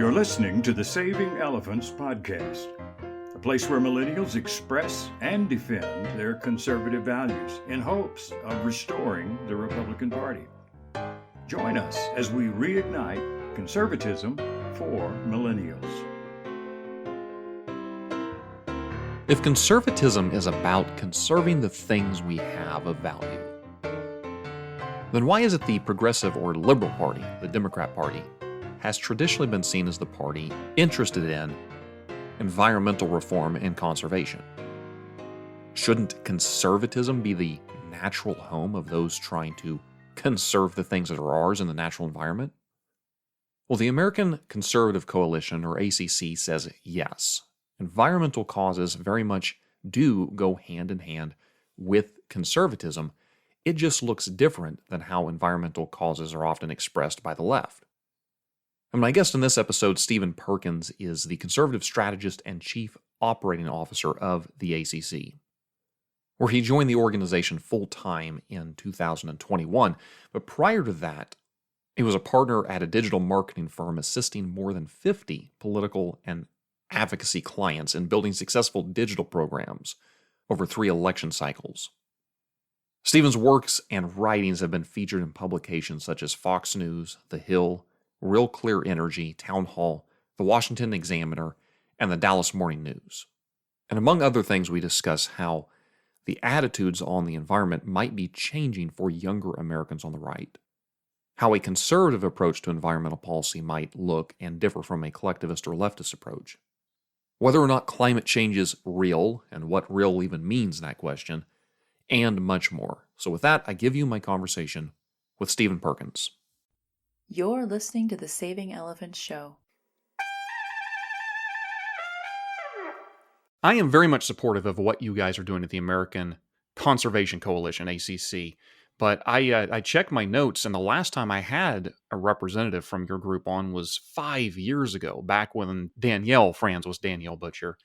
You're listening to the Saving Elephants podcast, a place where millennials express and defend their conservative values in hopes of restoring the Republican Party. Join us as we reignite conservatism for millennials. If conservatism is about conserving the things we have of value, then why is it the Progressive or Liberal Party, the Democrat Party, has traditionally been seen as the party interested in environmental reform and conservation? Shouldn't conservatism be the natural home of those trying to conserve the things that are ours in the natural environment? Well, the American Conservative Coalition, or ACC, says yes. Environmental causes very much do go hand in hand with conservatism. It just looks different than how environmental causes are often expressed by the left. And my guest in this episode, Stephen Perkins, is the conservative strategist and chief operating officer of the ACC, where he joined the organization full-time in 2021. But prior to that, he was a partner at a digital marketing firm assisting more than 50 political and advocacy clients in building successful digital programs over 3 election cycles. Stephen's works and writings have been featured in publications such as Fox News, The Hill, Real Clear Energy, Townhall, The Washington Examiner, and the Dallas Morning News. And among other things, we discuss how the attitudes on the environment might be changing for younger Americans on the right, how a conservative approach to environmental policy might look and differ from a collectivist or leftist approach, whether or not climate change is real and what real even means in that question, and much more. So with that, I give you my conversation with Stephen Perkins. You're listening to the Saving Elephants Show. I am very much supportive of what you guys are doing at the American Conservation Coalition, ACC, but I checked my notes, and the last time I had a representative from your group on was 5 years ago, back when Danielle Franz was Danielle Butcher.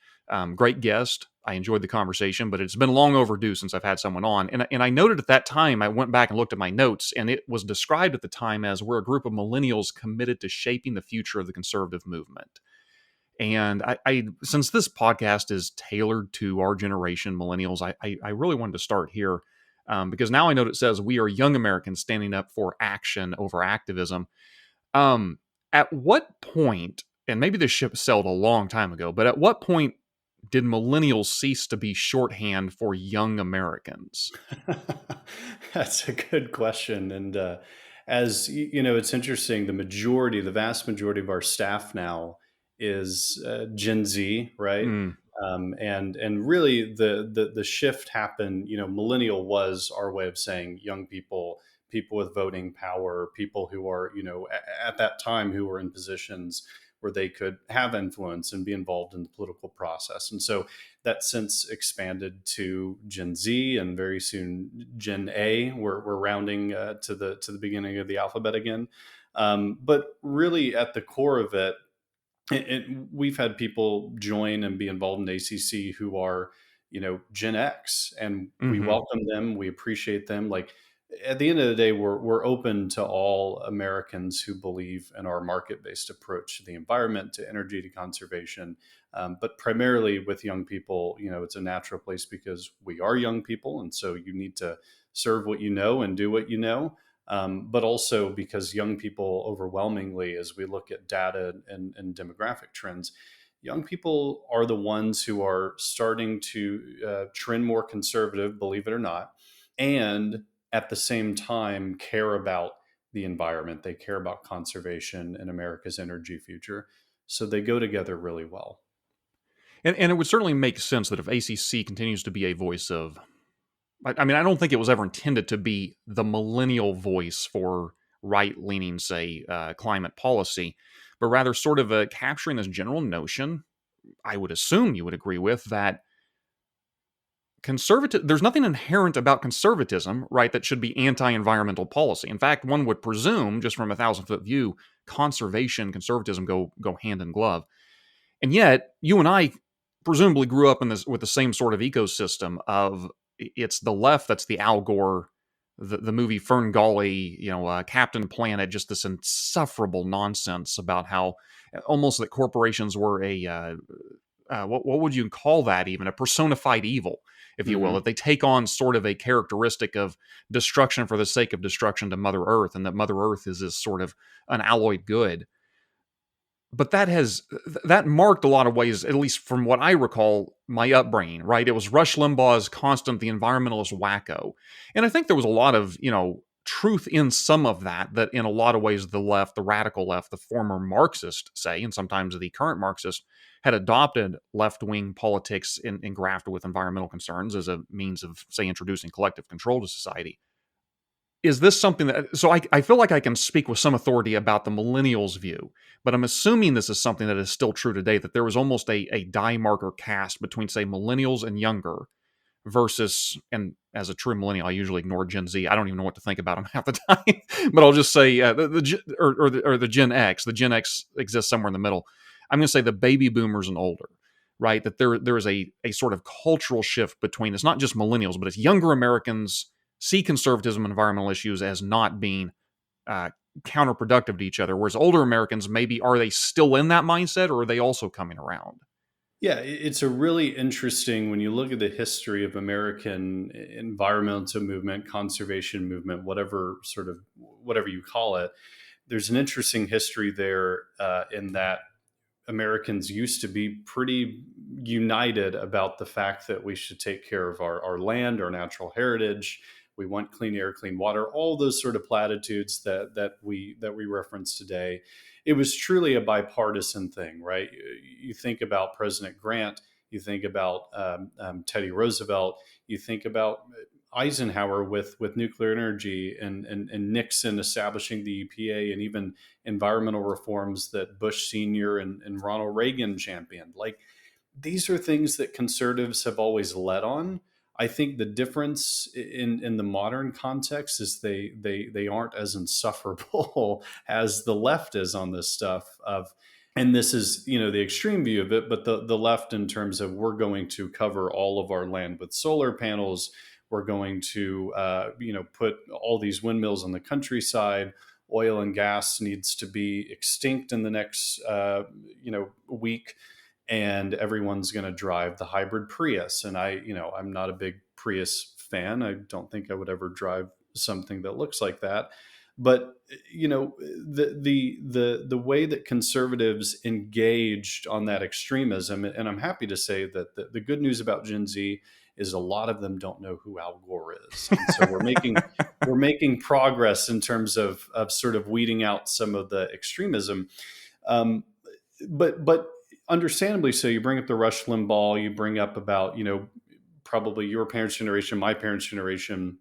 Great guest. I enjoyed the conversation, but it's been long overdue since I've had someone on. And I noted at that time, I went back and looked at my notes, and it was described at the time as we're a group of millennials committed to shaping the future of the conservative movement. And I since this podcast is tailored to our generation, millennials, I really wanted to start here because now I know it says we are young Americans standing up for action over activism. At what point, and maybe this ship sailed a long time ago, but at what point did millennials cease to be shorthand for young Americans? That's a good question. And as you know, it's interesting. The vast majority of our staff now is Gen Z, right? And really the shift happened. You know, millennial was our way of saying young people with voting power, people who are, you know, at that time who were in positions where they could have influence and be involved in the political process. And so that since expanded to Gen Z and very soon Gen A. We're rounding to the beginning of the alphabet again. But really at the core of it, we've had people join and be involved in ACC who are, you know, Gen X, and we welcome them. We appreciate them. Like, at the end of the day, we're open to all Americans who believe in our market-based approach to the environment, to energy, to conservation. But primarily with young people, you know, it's a natural place because we are young people. And so you need to serve what you know and do what you know. But also because young people overwhelmingly, as we look at data and demographic trends, young people are the ones who are starting to trend more conservative, believe it or not, and at the same time care about the environment. They care about conservation and America's energy future. So they go together really well. And it would certainly make sense that if ACC continues to be a voice of, I mean, I don't think it was ever intended to be the millennial voice for right-leaning, say, climate policy, but rather sort of capturing this general notion, I would assume you would agree with, that there's nothing inherent about conservatism, right, that should be anti-environmental policy. In fact, one would presume, just from a 1,000-foot view, conservation, conservatism go hand in glove. And yet, you and I presumably grew up with the same sort of ecosystem of it's the left that's the Al Gore the movie Fern Gully, Captain Planet, just this insufferable nonsense about how almost that corporations were what would you call that, even a personified evil, if you will, Mm-hmm. that they take on sort of a characteristic of destruction for the sake of destruction to Mother Earth, and that Mother Earth is this sort of unalloyed good. But that marked a lot of ways, at least from what I recall, my upbringing, right? It was Rush Limbaugh's constant, the environmentalist wacko. And I think there was a lot of, truth in some of that in a lot of ways the left, the radical left, the former Marxist, say, and sometimes the current Marxist, had adopted left-wing politics and grafted with environmental concerns as a means of, say, introducing collective control to society. Is this something that, so I feel like I can speak with some authority about the millennials' view, but I'm assuming this is something that is still true today, that there was almost a die marker cast between, say, millennials and younger versus, and as a true millennial, I usually ignore Gen Z. I don't even know what to think about them half the time, but I'll just say the Gen X. The Gen X exists somewhere in the middle. I'm going to say the baby boomers and older, right? That there is a sort of cultural shift between, it's not just millennials, but it's younger Americans see conservatism and environmental issues as not being counterproductive to each other, whereas older Americans, maybe, are they still in that mindset, or are they also coming around? Yeah, it's a really interesting, when you look at the history of American environmental movement, conservation movement, whatever you call it. There's an interesting history there in that Americans used to be pretty united about the fact that we should take care of our land, our natural heritage. We want clean air, clean water, all those sort of platitudes that we reference today. It was truly a bipartisan thing, right? You think about President Grant, you think about Teddy Roosevelt, you think about Eisenhower with nuclear energy, and Nixon establishing the EPA, and even environmental reforms that Bush Sr. and Ronald Reagan championed. Like, these are things that conservatives have always led on. I think the difference in the modern context is they aren't as insufferable as the left is on this stuff of, and this is, the extreme view of it, but the left, in terms of, we're going to cover all of our land with solar panels, we're going to put all these windmills on the countryside, oil and gas needs to be extinct in the next week, and everyone's going to drive the hybrid Prius. And I'm not a big Prius fan. I don't think I would ever drive something that looks like that. But the way that conservatives engaged on that extremism, and I'm happy to say that the good news about Gen Z is a lot of them don't know who Al Gore is, and so we're making progress in terms of sort of weeding out some of the extremism. But understandably so, you bring up the Rush Limbaugh, you bring up about, probably your parents' generation, my parents' generation.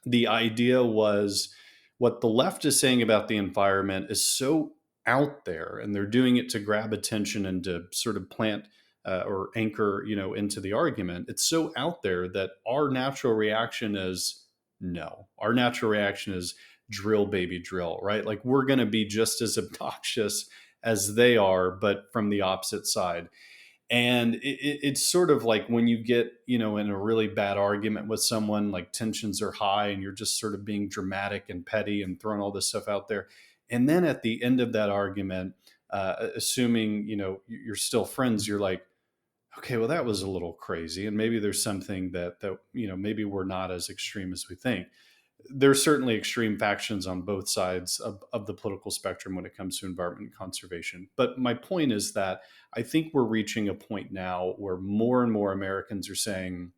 The idea was, what the left is saying about the environment is so out there, and they're doing it to grab attention and to sort of plant or anchor, into the argument. It's so out there that our natural reaction is no. Our natural reaction is drill, baby, drill, right? Like, we're going to be just as obnoxious as they are, but from the opposite side. And it's sort of like when you get, in a really bad argument with someone, like tensions are high and you're just sort of being dramatic and petty and throwing all this stuff out there. And then at the end of that argument, assuming, you're still friends, you're like, okay, well, that was a little crazy. And maybe there's something that maybe we're not as extreme as we think. There's certainly extreme factions on both sides of the political spectrum when it comes to environment and conservation. But my point is that I think we're reaching a point now where more and more Americans are saying,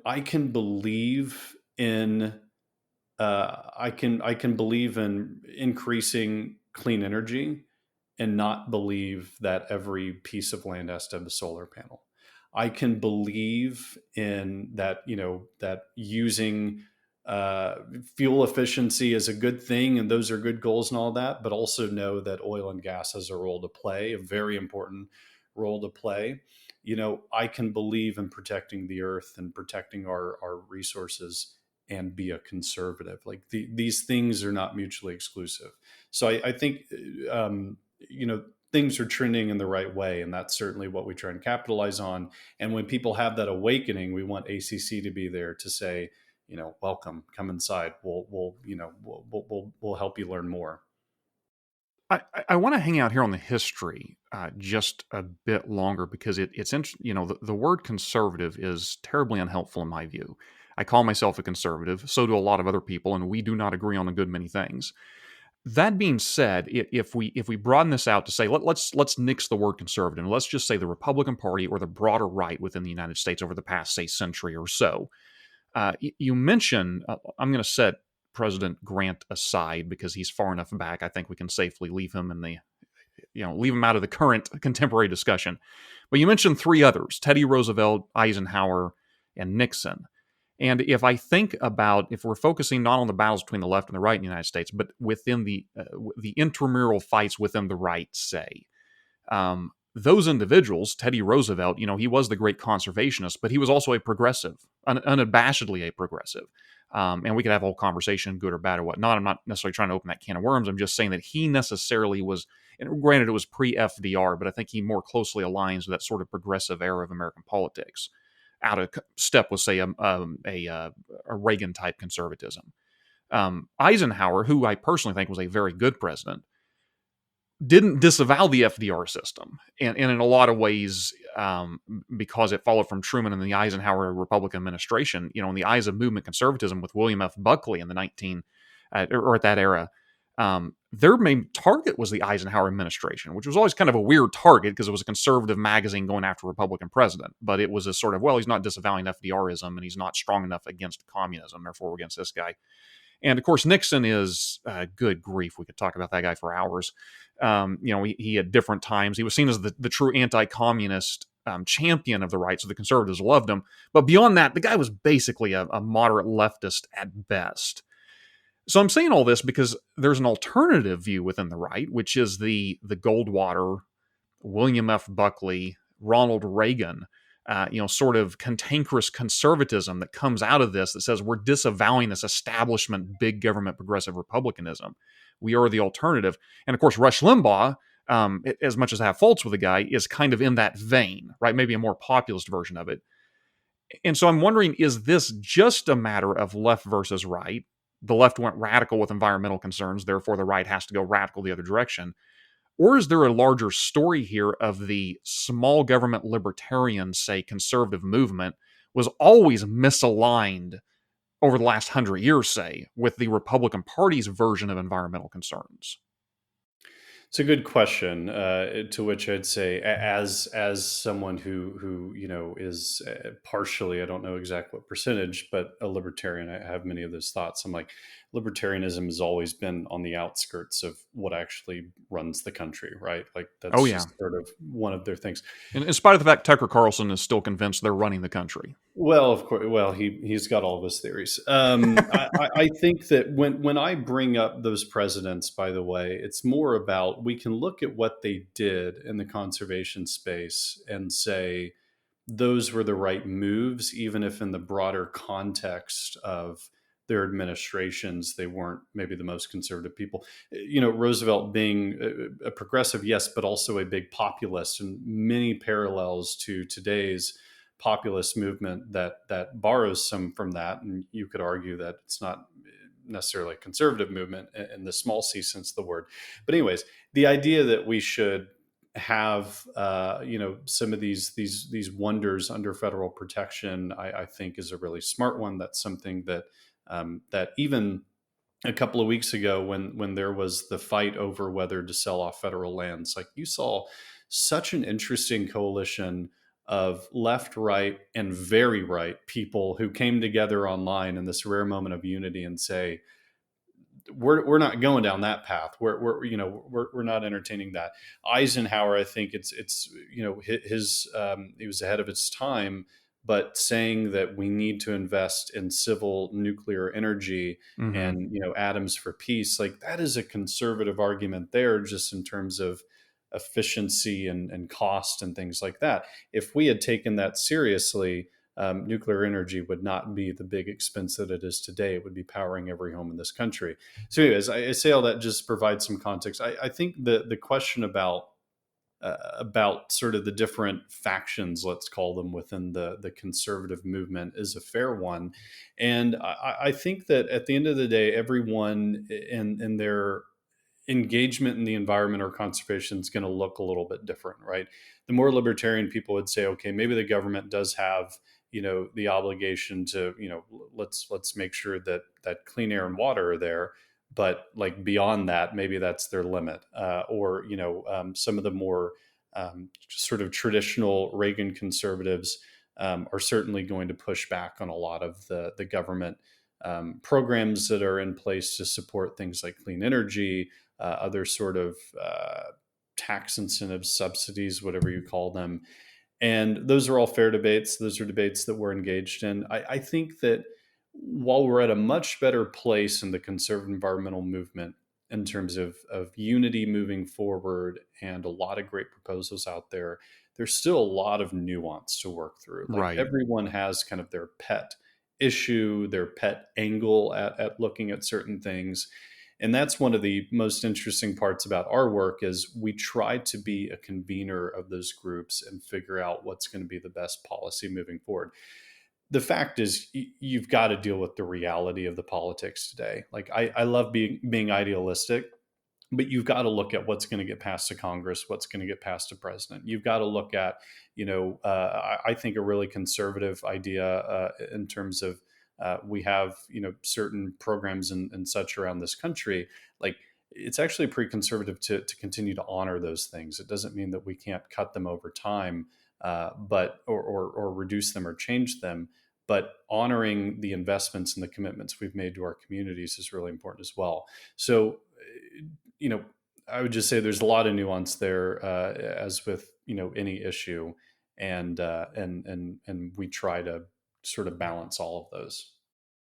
I can believe in I can believe in increasing clean energy and not believe that every piece of land has to have a solar panel. I can believe in that, that using fuel efficiency is a good thing, and those are good goals and all that, but also know that oil and gas has a role to play, a very important role to play. I can believe in protecting the earth and protecting our resources and be a conservative. Like, these things are not mutually exclusive. So I think, things are trending in the right way, and that's certainly what we try and capitalize on. And when people have that awakening, we want ACC to be there to say, welcome, come inside. We'll help you learn more. I want to hang out here on the history just a bit longer because it's interesting. The word conservative is terribly unhelpful in my view. I call myself a conservative, so do a lot of other people, and we do not agree on a good many things. That being said, if we broaden this out to say let's nix the word conservative, and let's just say the Republican Party or the broader right within the United States over the past, say, century or so. You mentioned I'm going to set President Grant aside because he's far enough back. I think we can safely leave him leave him out of the current contemporary discussion. But you mentioned three others: Teddy Roosevelt, Eisenhower, and Nixon. And if we're focusing not on the battles between the left and the right in the United States, but within the intramural fights within the right, say, those individuals, Teddy Roosevelt, he was the great conservationist, but he was also a progressive, unabashedly a progressive. And we could have a whole conversation, good or bad or whatnot. I'm not necessarily trying to open that can of worms. I'm just saying that he necessarily was, and granted it was pre-FDR, but I think he more closely aligns with that sort of progressive era of American politics, out of step with, say, a Reagan-type conservatism. Eisenhower, who I personally think was a very good president, didn't disavow the FDR system. And in a lot of ways, because it followed from Truman and the Eisenhower Republican administration, in the eyes of movement conservatism with William F. Buckley in the at that era, their main target was the Eisenhower administration, which was always kind of a weird target because it was a conservative magazine going after a Republican president. But it was a sort of, well, he's not disavowing FDRism and he's not strong enough against communism, therefore we're against this guy. And of course, Nixon is, good grief, we could talk about that guy for hours. He at different times, he was seen as the true anti-communist champion of the right, so the conservatives loved him. But beyond that, the guy was basically a moderate leftist at best. So I'm saying all this because there's an alternative view within the right, which is the Goldwater, William F. Buckley, Ronald Reagan, sort of cantankerous conservatism that comes out of this that says we're disavowing this establishment, big government, progressive republicanism. We are the alternative. And of course, Rush Limbaugh, as much as I have faults with the guy, is kind of in that vein, right? Maybe a more populist version of it. And so I'm wondering, is this just a matter of left versus right? The left went radical with environmental concerns, therefore the right has to go radical the other direction. Or is there a larger story here of the small government libertarian, say, conservative movement was always misaligned over the last 100 years, say, with the Republican Party's version of environmental concerns? It's a good question. To which I'd say, as someone who is partially, I don't know exactly what percentage, but a libertarian, I have many of those thoughts. I'm like, libertarianism has always been on the outskirts of what actually runs the country, right? Like that's just sort of one of their things. In spite of the fact Tucker Carlson is still convinced they're running the country. Well, of course. Well, he's got all of his theories. I think that when I bring up those presidents, by the way, it's more about we can look at what they did in the conservation space and say those were the right moves, even if in the broader context of their administrations, they weren't maybe the most conservative people. Roosevelt being a progressive, yes, but also a big populist, and many parallels to today's populist movement that borrows some from that. And you could argue that it's not necessarily a conservative movement in the small c sense of the word. But anyways, the idea that we should have some of these wonders under federal protection, I think is a really smart one. That's something that that even a couple of weeks ago when there was the fight over whether to sell off federal lands, like you saw such an interesting coalition of left, right, and very right people who came together online in this rare moment of unity and say, we're not going down that path. We're not entertaining that. Eisenhower, I think it's his he was ahead of its time, but saying that we need to invest in civil nuclear energy and atoms for peace, like that is a conservative argument there, just in terms of efficiency and cost and things like that. If we had taken that seriously, nuclear energy would not be the big expense that it is today. It would be powering every home in this country. So anyways, I say all that just to provide some context. I think the question about about sort of the different factions, let's call them, within the conservative movement is a fair one. And I think that at the end of the day, everyone in their engagement in the environment or conservation is going to look a little bit different, right? The more libertarian people would say, okay, maybe the government does have, the obligation to, let's make sure that clean air and water are there, but like beyond that, maybe that's their limit. Or some of the more sort of traditional Reagan conservatives are certainly going to push back on a lot of the government programs that are in place to support things like clean energy, other sort of tax incentives, subsidies, whatever you call them. And those are all fair debates. Those are debates that we're engaged in. I think that while we're at a much better place in the conservative environmental movement in terms of unity moving forward and a lot of great proposals out there, there's still a lot of nuance to work through. Like Right. everyone has kind of their pet issue, their pet angle at looking at certain things. And that's one of the most interesting parts about our work is we try to be a convener of those groups and figure out what's going to be the best policy moving forward. The fact is you've got to deal with the reality of the politics today. Like I love being idealistic, but you've got to look at what's going to get passed to Congress, what's going to get passed to president. You've got to look at, I think a really conservative idea in terms of we have, certain programs and such around this country. Like it's actually pretty conservative to continue to honor those things. It doesn't mean that we can't cut them over time, but or reduce them or change them. But honoring the investments and the commitments we've made to our communities is really important as well. So, I would just say there's a lot of nuance there, as with any issue, and we try to sort of balance all of those.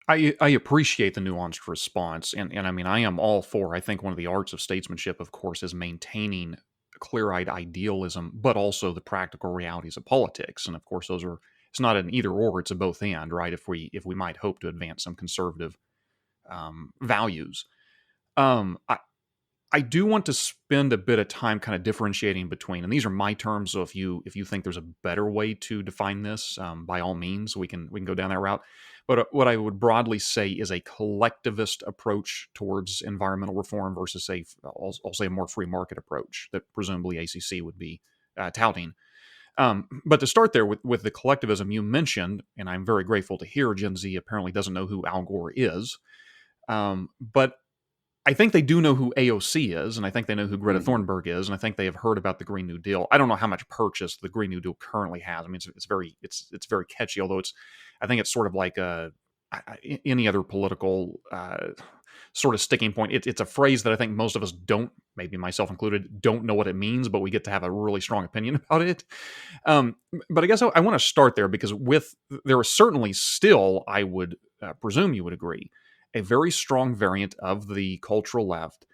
I appreciate the nuanced response, and I mean, I am all for. I think one of the arts of statesmanship, of course, is maintaining clear-eyed idealism, but also the practical realities of politics. And of course, those are. It's not an either or; it's a both and, right? If we might hope to advance some conservative values, I do want to spend a bit of time kind of differentiating between, and these are my terms. So if you think there's a better way to define this, by all means, we can go down that route. But what I would broadly say is a collectivist approach towards environmental reform versus I'll say a more free market approach that presumably ACC would be touting. But to start there with the collectivism you mentioned, and I'm very grateful to hear Gen Z apparently doesn't know who Al Gore is, but I think they do know who AOC is, and I think they know who Greta Thunberg is, and I think they have heard about the Green New Deal. I don't know how much purchase the Green New Deal currently has. I mean, it's very catchy, although I think it's sort of like any other political sort of sticking point. It's a phrase that I think most of us don't, maybe myself included, don't know what it means, but we get to have a really strong opinion about it. But I guess I want to start there because there are certainly still, I would presume you would agree, a very strong variant of the cultural left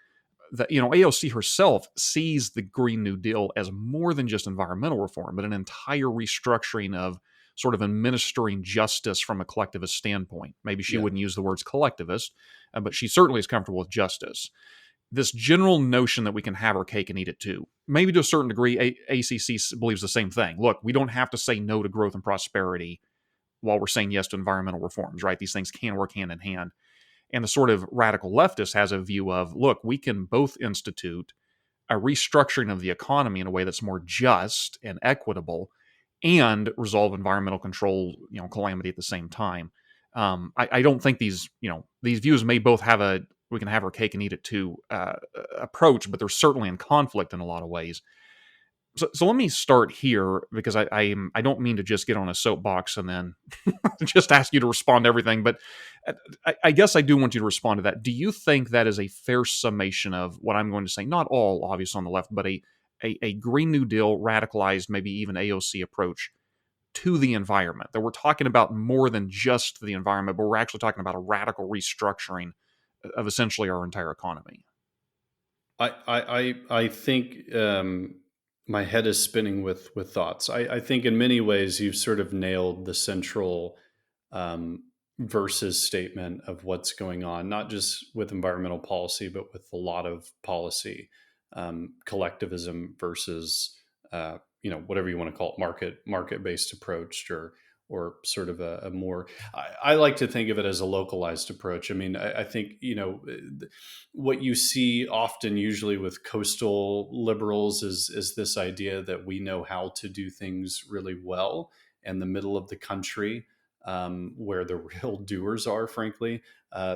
that, AOC herself sees the Green New Deal as more than just environmental reform, but an entire restructuring of sort of administering justice from a collectivist standpoint. Maybe she wouldn't use the words collectivist, but she certainly is comfortable with justice. This general notion that we can have our cake and eat it too. Maybe to a certain degree, ACC believes the same thing. Look, we don't have to say no to growth and prosperity while we're saying yes to environmental reforms, right? These things can work hand in hand. And the sort of radical leftist has a view of, look, we can both institute a restructuring of the economy in a way that's more just and equitable and resolve environmental control, calamity at the same time. I don't think these views may both have we can have our cake and eat it too approach, but they're certainly in conflict in a lot of ways. So let me start here because I don't mean to just get on a soapbox and then just ask you to respond to everything, but I guess I do want you to respond to that. Do you think that is a fair summation of what I'm going to say? Not all, obviously, on the left, but a Green New Deal radicalized, maybe even AOC approach to the environment, that we're talking about more than just the environment, but we're actually talking about a radical restructuring of essentially our entire economy. I think my head is spinning with thoughts. I think in many ways you've sort of nailed the central versus statement of what's going on, not just with environmental policy, but with a lot of policy. collectivism versus whatever you want to call it, market based approach, or sort of a more, I like to think of it as a localized approach. I mean, I think, what you see often, usually with coastal liberals, is this idea that we know how to do things really well, and the middle of the country, where the real doers are, frankly,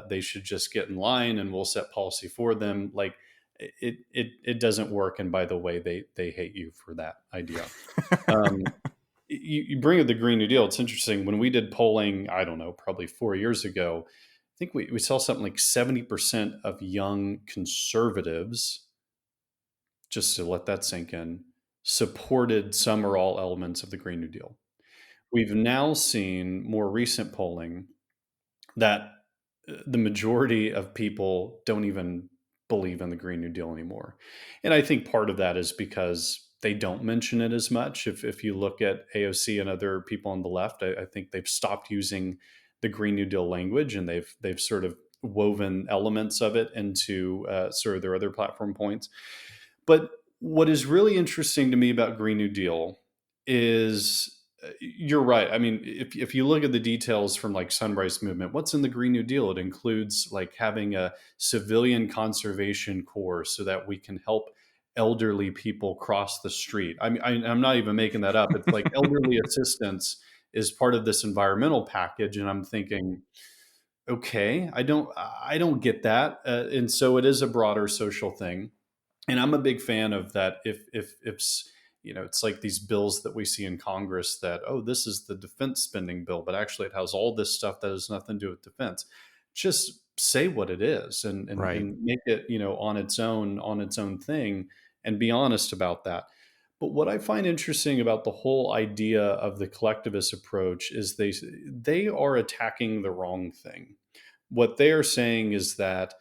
they should just get in line and we'll set policy for them. Like, it doesn't work. And by the way, they hate you for that idea. You bring up the Green New Deal. It's interesting. When we did polling, I don't know, probably 4 years ago, I think we saw something like 70% of young conservatives, just to let that sink in, supported some or all elements of the Green New Deal. We've now seen more recent polling that the majority of people don't even believe in the Green New Deal anymore. And I think part of that is because they don't mention it as much. If you look at AOC and other people on the left, I think they've stopped using the Green New Deal language, and they've sort of woven elements of it into sort of their other platform points. But what is really interesting to me about Green New Deal is, you're right. I mean, if you look at the details from like Sunrise Movement, what's in the Green New Deal? It includes like having a civilian conservation corps so that we can help elderly people cross the street. I mean, I'm not even making that up. It's like elderly assistance is part of this environmental package, and I'm thinking, okay, I don't get that, and so it is a broader social thing. And I'm a big fan of that. If it's like these bills that we see in Congress that, oh, this is the defense spending bill, but actually it has all this stuff that has nothing to do with defense. Just say what it is, and Right. and make it, on its own thing, and be honest about that. But what I find interesting about the whole idea of the collectivist approach is they are attacking the wrong thing. What they are saying is that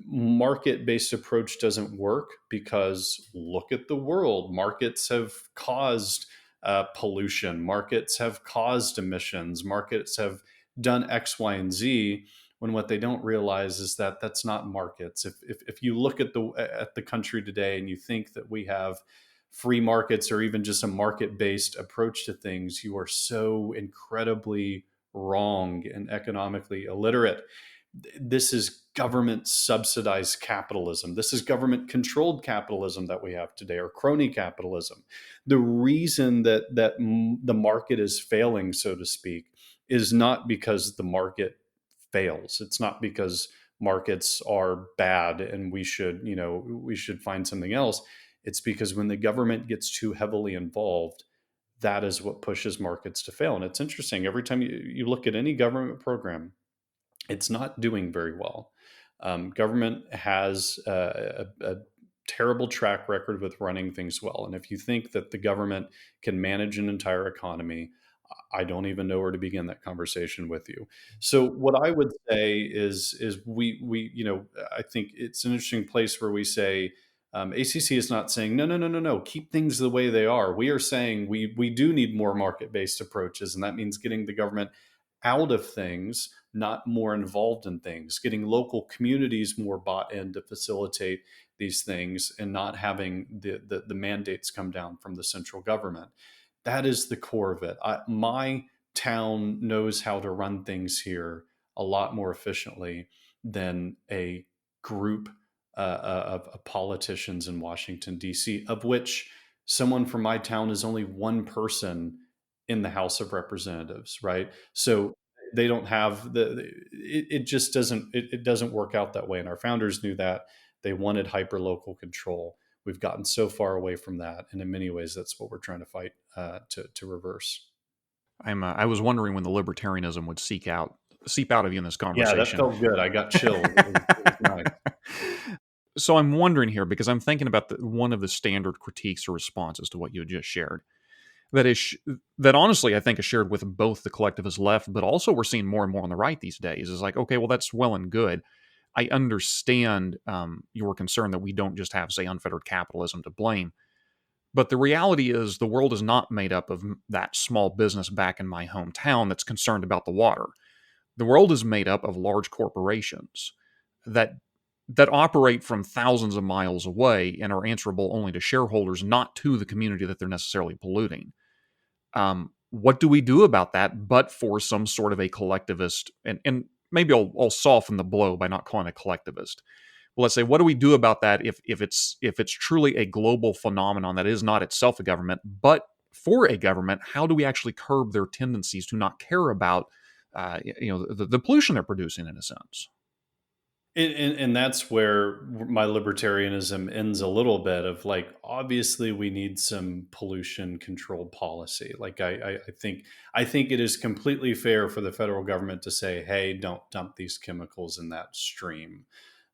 market-based approach doesn't work because look at the world. Markets have caused pollution. Markets have caused emissions. Markets have done X, Y, and Z. When what they don't realize is that that's not markets. If you look at the country today and you think that we have free markets or even just a market-based approach to things, you are so incredibly wrong and economically illiterate. This is government subsidized capitalism. This is government controlled capitalism that we have today, or crony capitalism. The reason that the market is failing, so to speak, is not because the market fails. It's not because markets are bad and we should find something else. It's because when the government gets too heavily involved, that is what pushes markets to fail. And it's interesting, every time you look at any government program, it's not doing very well. Government has a terrible track record with running things well. And if you think that the government can manage an entire economy, I don't even know where to begin that conversation with you. So what I would say is we I think it's an interesting place where we say, ACC is not saying no, keep things the way they are. We are saying we do need more market-based approaches, and that means getting the government out of things, not more involved in things, getting local communities more bought in to facilitate these things, and not having the mandates come down from the central government. That is the core of it. My town knows how to run things here a lot more efficiently than a group of politicians in Washington, D.C., of which someone from my town is only one person in the House of Representatives, right? So they don't have it just doesn't work out that way. And our founders knew that. They wanted hyper local control. We've gotten so far away from that, and in many ways, that's what we're trying to fight to reverse. I was wondering when the libertarianism would seep out of you in this Yeah, that conversation. felt good. I got chills. It was nice. So I'm wondering here, because I'm thinking about one of the standard critiques or responses to what you had just shared. That honestly, I think is shared with both the collectivist left, but also we're seeing more and more on the right these days. Is like, okay, well, that's well and good. I understand your concern that we don't just have, say, unfettered capitalism to blame. But the reality is the world is not made up of that small business back in my hometown that's concerned about the water. The world is made up of large corporations that that operate from thousands of miles away and are answerable only to shareholders, not to the community that they're necessarily polluting. What do we do about that but for some sort of a collectivist? And maybe I'll soften the blow by not calling it collectivist. Well, let's say, what do we do about that if it's truly a global phenomenon that is not itself a government, but for a government? How do we actually curb their tendencies to not care about the pollution they're producing, in a sense? And that's where my libertarianism ends a little bit of like, obviously we need some pollution control policy. Like I think it is completely fair for the federal government to say, hey, don't dump these chemicals in that stream.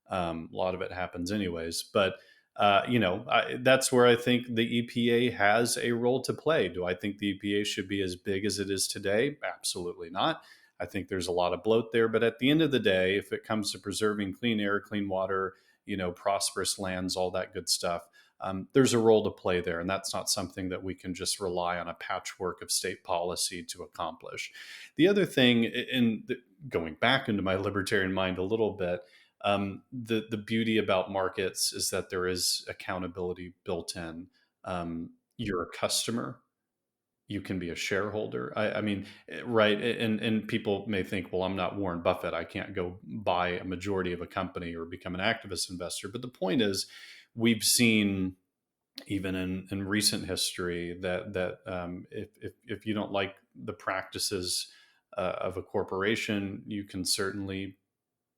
A lot of it happens anyways, but that's where I think the EPA has a role to play. Do I think the EPA should be as big as it is today? Absolutely not. I think there's a lot of bloat there, but at the end of the day, if it comes to preserving clean air, clean water, prosperous lands, all that good stuff, there's a role to play there. And that's not something that we can just rely on a patchwork of state policy to accomplish. The other thing, going back into my libertarian mind a little bit, the beauty about markets is that there is accountability built in. You're a customer, you can be a shareholder. I mean, right? And people may think, well, I'm not Warren Buffett. I can't go buy a majority of a company or become an activist investor. But the point is, we've seen even in recent history that if you don't like the practices of a corporation, you can certainly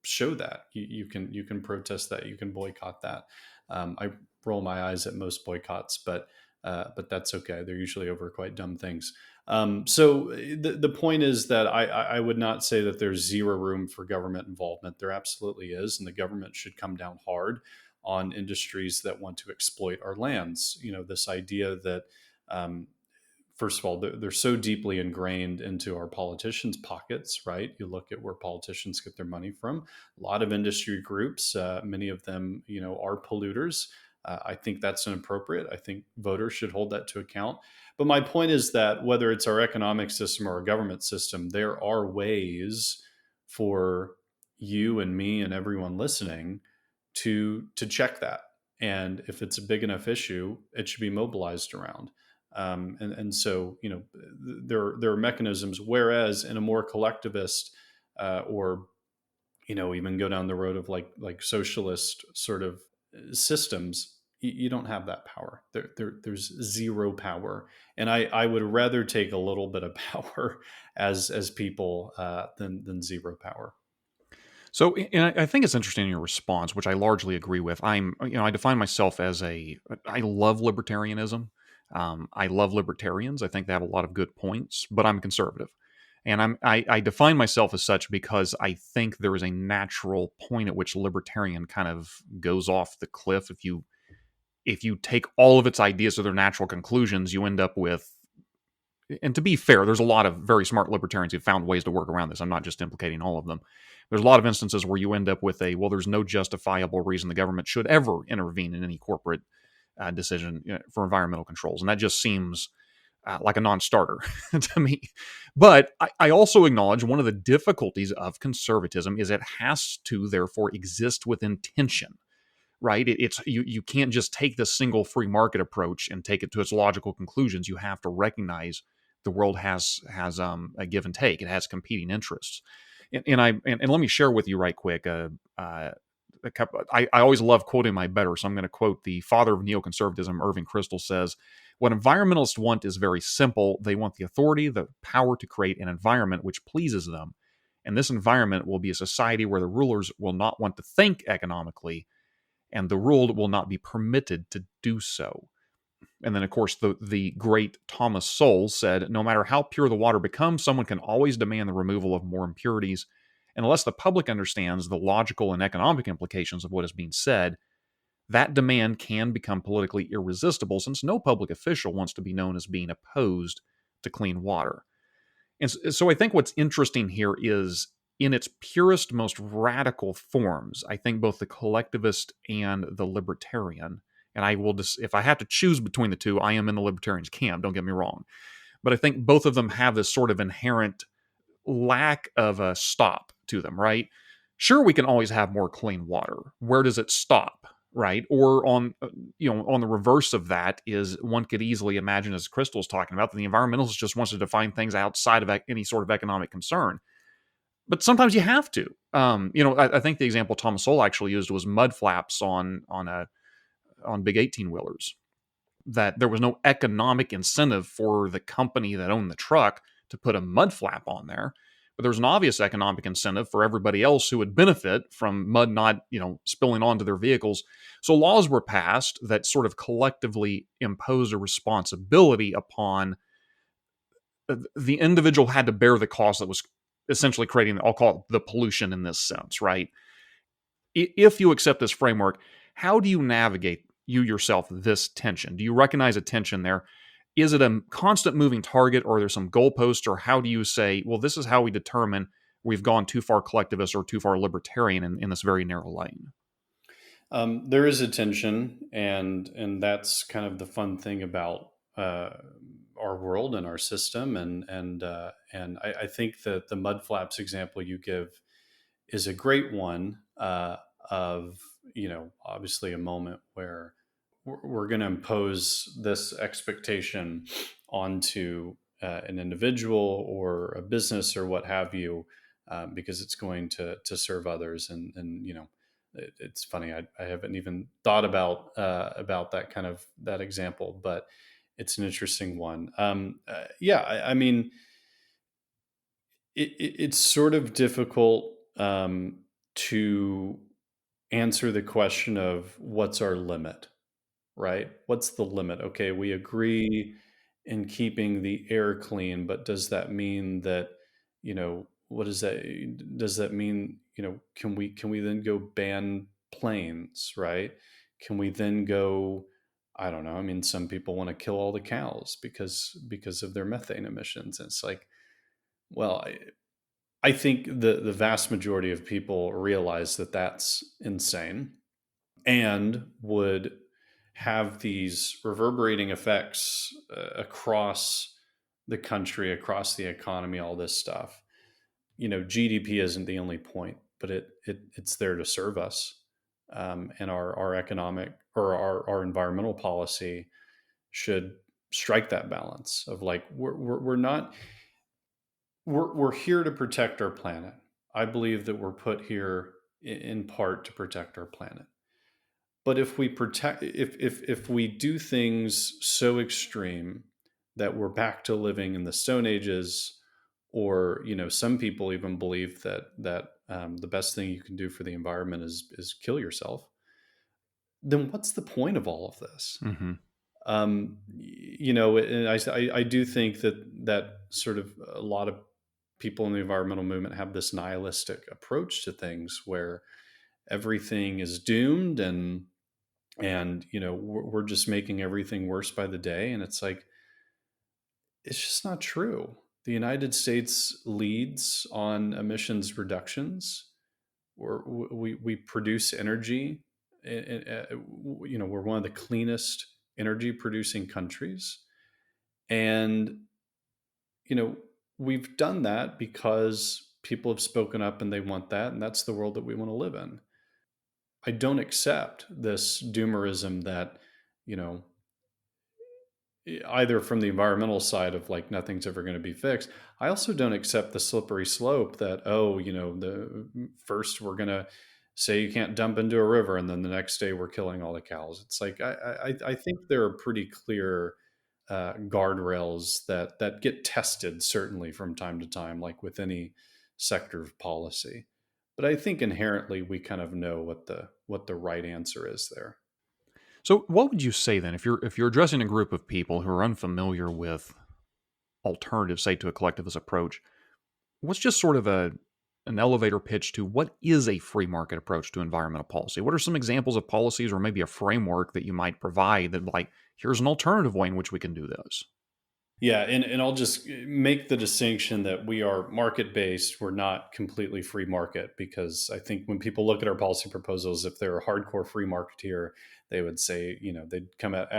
show that. You can protest that. You can boycott that. I roll my eyes at most boycotts, but that's okay. They're usually over quite dumb things. So the point is that I would not say that there's zero room for government involvement. There absolutely is, and the government should come down hard on industries that want to exploit our lands. This idea that first of all, they're so deeply ingrained into our politicians' pockets, right? You look at where politicians get their money from. A lot of industry groups, many of them, are polluters. I think that's inappropriate. I think voters should hold that to account. But my point is that whether it's our economic system or our government system, there are ways for you and me and everyone listening to check that. And if it's a big enough issue, it should be mobilized around. And so, there are mechanisms, whereas in a more collectivist or, even go down the road of like socialist sort of systems, you don't have that power. There's zero power. And I would rather take a little bit of power as people than zero power. So, and I think it's interesting in your response, which I largely agree with. I define myself as I love libertarianism. I love libertarians. I think they have a lot of good points, but I'm conservative. And I define myself as such because I think there is a natural point at which libertarian kind of goes off the cliff. If you take all of its ideas to their natural conclusions, you end up with, and to be fair, there's a lot of very smart libertarians who've found ways to work around this. I'm not just implicating all of them. There's a lot of instances where you end up with there's no justifiable reason the government should ever intervene in any corporate decision for environmental controls. And that just seems like a non-starter to me. But I also acknowledge one of the difficulties of conservatism is it has to therefore exist with intention, right? You can't just take the single free market approach and take it to its logical conclusions. You have to recognize the world has a give and take. It has competing interests. And let me share with you right quick I always love quoting my better, so I'm going to quote the father of neoconservatism, Irving Kristol, says, "What environmentalists want is very simple. They want the authority, the power to create an environment which pleases them. And this environment will be a society where the rulers will not want to think economically, and the ruled will not be permitted to do so." And then, of course, the great Thomas Sowell said, "No matter how pure the water becomes, someone can always demand the removal of more impurities. And unless the public understands the logical and economic implications of what is being said, that demand can become politically irresistible, since no public official wants to be known as being opposed to clean water." And so I think what's interesting here is, in its purest, most radical forms, I think both the collectivist and the libertarian, and I will just, if I have to choose between the two, I am in the libertarian's camp, don't get me wrong. But I think both of them have this sort of inherent lack of a stop to them, right? Sure, we can always have more clean water. Where does it stop? Right. Or on the reverse of that is one could easily imagine, as Crystal's talking about, that the environmentalist just wants to define things outside of any sort of economic concern. But sometimes you have to. I think the example Thomas Sowell actually used was mud flaps on big 18-wheelers. That there was no economic incentive for the company that owned the truck to put a mud flap on there. But there was an obvious economic incentive for everybody else who would benefit from mud not, spilling onto their vehicles. So laws were passed that sort of collectively imposed a responsibility upon the individual had to bear the cost that was essentially creating, I'll call it the pollution in this sense, right? If you accept this framework, how do you navigate you yourself this tension? Do you recognize a tension there? Is it a constant moving target, or there's some goalpost, or how do you say, well, this is how we determine we've gone too far collectivist or too far libertarian in this very narrow lane? There is a tension, and that's kind of the fun thing about our world and our system, and I think that the mud flaps example you give is a great one of obviously a moment where we're going to impose this expectation onto an individual or a business or what have you, because it's going to serve others. And it's funny. I haven't even thought about that kind of that example, but it's an interesting one. Yeah, I mean, it's sort of difficult to answer the question of what's our limit, right? What's the limit? Okay, we agree in keeping the air clean, but does that mean that, what does that mean? Can we then go ban planes, right? Can we then go, I don't know. I mean, some people want to kill all the cows because of their methane emissions. And it's like, well, I think the vast majority of people realize that that's insane and would have these reverberating effects across the country, across the economy, all this stuff. GDP isn't the only point, but it's there to serve us, and our economic or our environmental policy should strike that balance of like we're not we're here to protect our planet. I believe that we're put here in part to protect our planet. But if we do things so extreme that we're back to living in the Stone Ages, or some people even believe that the best thing you can do for the environment is kill yourself, then what's the point of all of this? Mm-hmm. And I do think that sort of a lot of people in the environmental movement have this nihilistic approach to things where everything is doomed, and we're just making everything worse by the day. And it's like, it's just not true. The United States leads on emissions reductions. We produce energy. We're one of the cleanest energy producing countries. And, we've done that because people have spoken up and they want that. And that's the world that we want to live in. I don't accept this doomerism that, either from the environmental side of like nothing's ever going to be fixed. I also don't accept the slippery slope that, the first we're going to say you can't dump into a river, and then the next day we're killing all the cows. It's like, I think there are pretty clear guardrails that get tested, certainly from time to time, like with any sector of policy. But I think inherently we kind of know what the right answer is there. So, what would you say then, if you're addressing a group of people who are unfamiliar with alternatives, say, to a collectivist approach? What's just sort of an elevator pitch to what is a free market approach to environmental policy? What are some examples of policies, or maybe a framework that you might provide that, like, here's an alternative way in which we can do this? Yeah, and I'll just make the distinction that we are market-based. We're not completely free market, because I think when people look at our policy proposals, if they're a hardcore free marketeer, they would say, they'd come at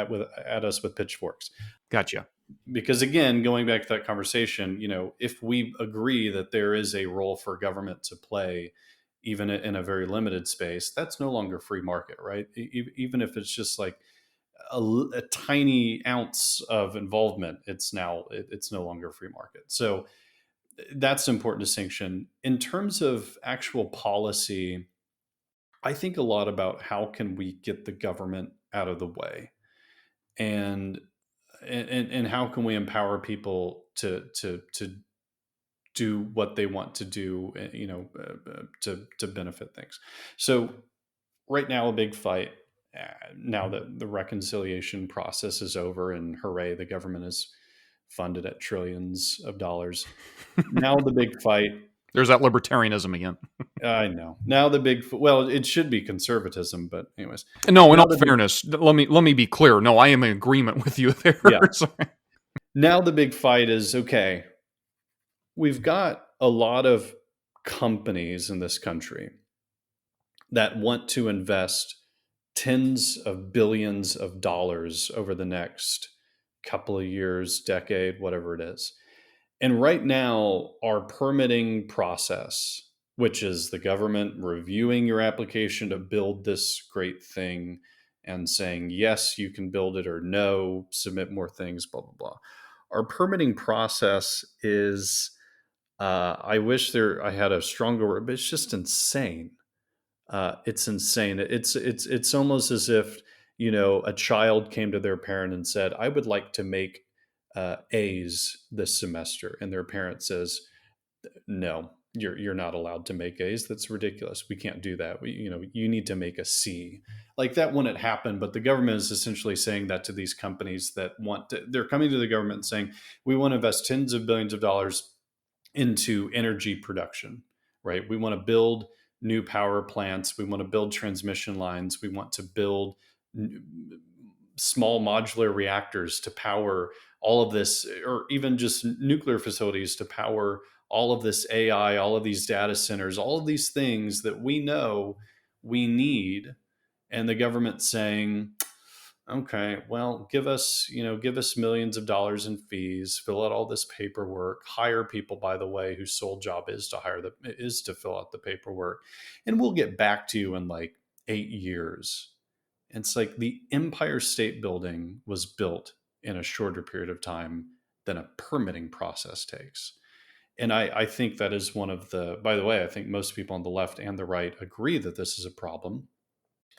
us with pitchforks. Gotcha. Because again, going back to that conversation, if we agree that there is a role for government to play even in a very limited space, that's no longer free market, right? Even if it's just like a tiny ounce of involvement, it's no longer free market. So that's an important distinction. In terms of actual policy, I think a lot about how can we get the government out of the way, and and how can we empower people to do what they want to do, to benefit things. So right now, a big fight. Now that the reconciliation process is over, and hooray, the government is funded at trillions of dollars. Now the big fight. There's that libertarianism again. I know. Now the big, well, it should be conservatism, but anyways. No, in Now all the big, fairness, let me be clear. No, I am in agreement with you there. yeah. Sorry. Now the big fight is, okay, we've got a lot of companies in this country that want to invest tens of billions of dollars over the next couple of years, decade, whatever it is. And right now, our permitting process, which is the government reviewing your application to build this great thing and saying, yes, you can build it, or no, submit more things, blah, blah, blah. Our permitting process is, I wish I had a stronger word, but it's just insane. It's insane. It's almost as if, a child came to their parent and said, I would like to make A's this semester, and their parent says, no, you're not allowed to make A's. That's ridiculous. We can't do that. You need to make a C. Like, that wouldn't happen. But the government is essentially saying that to these companies that they're coming to the government and saying, we want to invest tens of billions of dollars into energy production, right? We want to build new power plants. We want to build transmission lines. We want to build small modular reactors to power all of this, or even just nuclear facilities to power all of this AI, all of these data centers, all of these things that we know we need. And the government saying, okay, well, give us millions of dollars in fees, fill out all this paperwork, hire people, by the way, whose sole job is to fill out the paperwork, and we'll get back to you in like 8 years. It's like the Empire State Building was built in a shorter period of time than a permitting process takes. And I think that is one of by the way, I think most people on the left and the right agree that this is a problem.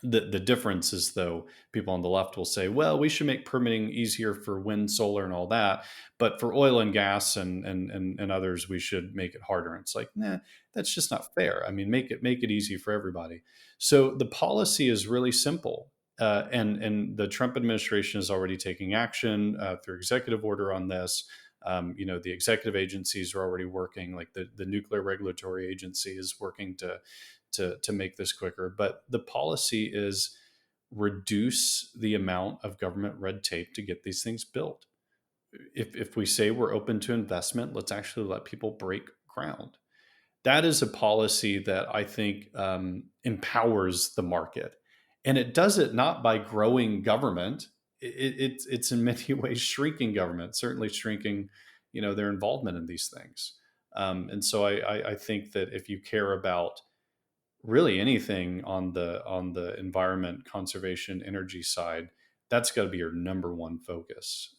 The difference is, though, people on the left will say, well, we should make permitting easier for wind, solar, and all that, but for oil and gas and others, we should make it harder. And it's like, nah, that's just not fair. I mean, make it easy for everybody. So the policy is really simple. And the Trump administration is already taking action through executive order on this. The executive agencies are already working, like the Nuclear Regulatory Agency is working to make this quicker. But the policy is reduce the amount of government red tape to get these things built. If we say we're open to investment, let's actually let people break ground. That is a policy that I think empowers the market. And it does it not by growing government. It's in many ways shrinking government, certainly shrinking, their involvement in these things. And so I think that if you care about really anything on the environment, conservation, energy side, that's got to be your number one focus,